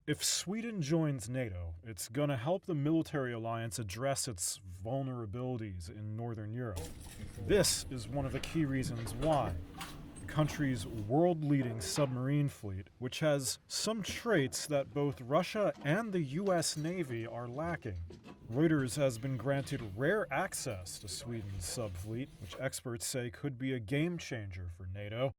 If Sweden joins NATO, it's going to help the military alliance address its vulnerabilities in Northern Europe. This is one of the key reasons why. The country's world-leading submarine fleet, which has some traits that both Russia and the US Navy are lacking. Reuters has been granted rare access to Sweden's subfleet, which experts say could be a game changer for NATO.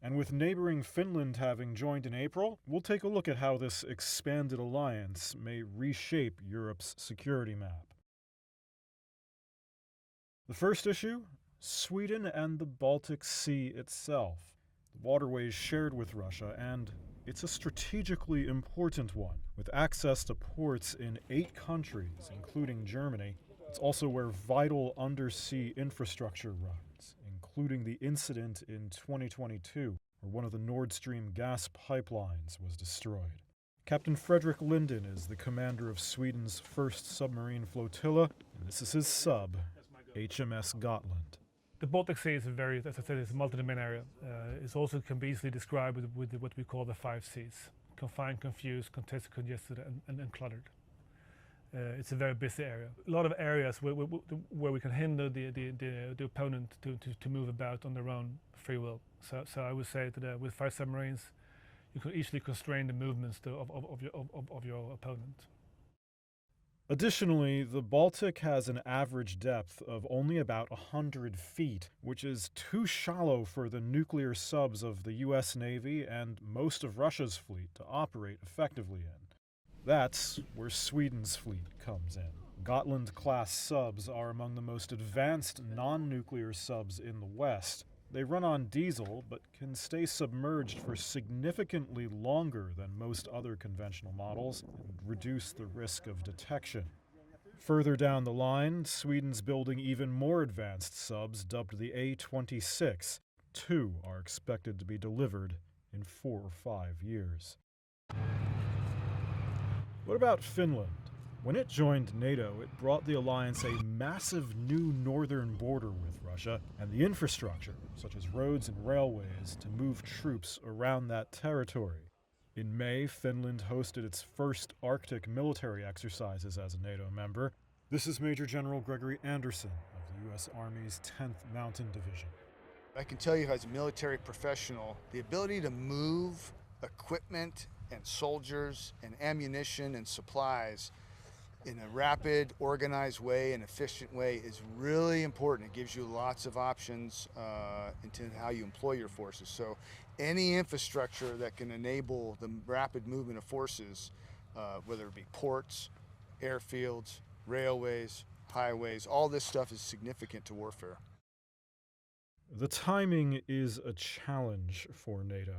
And with neighboring Finland having joined in April, we'll take a look at how this expanded alliance may reshape Europe's security map. The first issue? Sweden and the Baltic Sea itself. The waterways shared with Russia, and it's a strategically important one, with access to ports in 8 countries, including Germany. It's also where vital undersea infrastructure runs, including the incident in 2022, where one of the Nord Stream gas pipelines was destroyed. Captain Fredrik Linden is the commander of Sweden's first submarine flotilla, and this is his sub, HMS Gotland. The Baltic Sea is as I said, it's a multi-domain area. It also can be easily described with what we call the 5 Cs: confined, confused, contested, congested, and cluttered. It's a very busy area. A lot of areas where we can hinder the opponent to move about on their own free will. So I would say that with 5 submarines, you can easily constrain the movements of your opponent. Additionally, the Baltic has an average depth of only about 100 feet, which is too shallow for the nuclear subs of the US Navy and most of Russia's fleet to operate effectively in. That's where Sweden's fleet comes in. Gotland-class subs are among the most advanced non-nuclear subs in the West. They run on diesel, but can stay submerged for significantly longer than most other conventional models and reduce the risk of detection. Further down the line, Sweden's building even more advanced subs dubbed the A-26. 2 are expected to be delivered in 4 or 5 years. What about Finland? When it joined NATO, it brought the alliance a massive new northern border with Russia and the infrastructure, such as roads and railways, to move troops around that territory. In May, Finland hosted its first Arctic military exercises as a NATO member. This is Major General Gregory Anderson of the U.S. Army's 10th Mountain Division. I can tell you as a military professional, the ability to move equipment and soldiers and ammunition and supplies in a rapid, organized way and efficient way is really important. It gives you lots of options into how you employ your forces. So any infrastructure that can enable the rapid movement of forces, whether it be ports, airfields, railways, highways, all this stuff is significant to warfare. The timing is a challenge for NATO.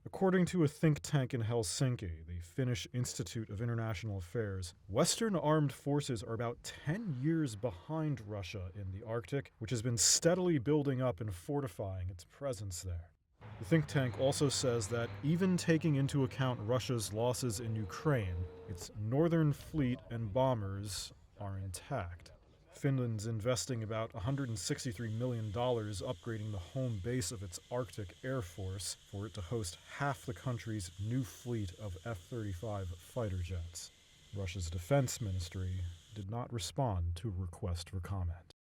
According to a think tank in Helsinki, the Finnish Institute of International Affairs, Western armed forces are about 10 years behind Russia in the Arctic, which has been steadily building up and fortifying its presence there. The think tank also says that even taking into account Russia's losses in Ukraine, its northern fleet and bombers are intact. Finland's investing about $163 million upgrading the home base of its Arctic Air Force for it to host half the country's new fleet of F-35 fighter jets. Russia's defense ministry did not respond to a request for comment.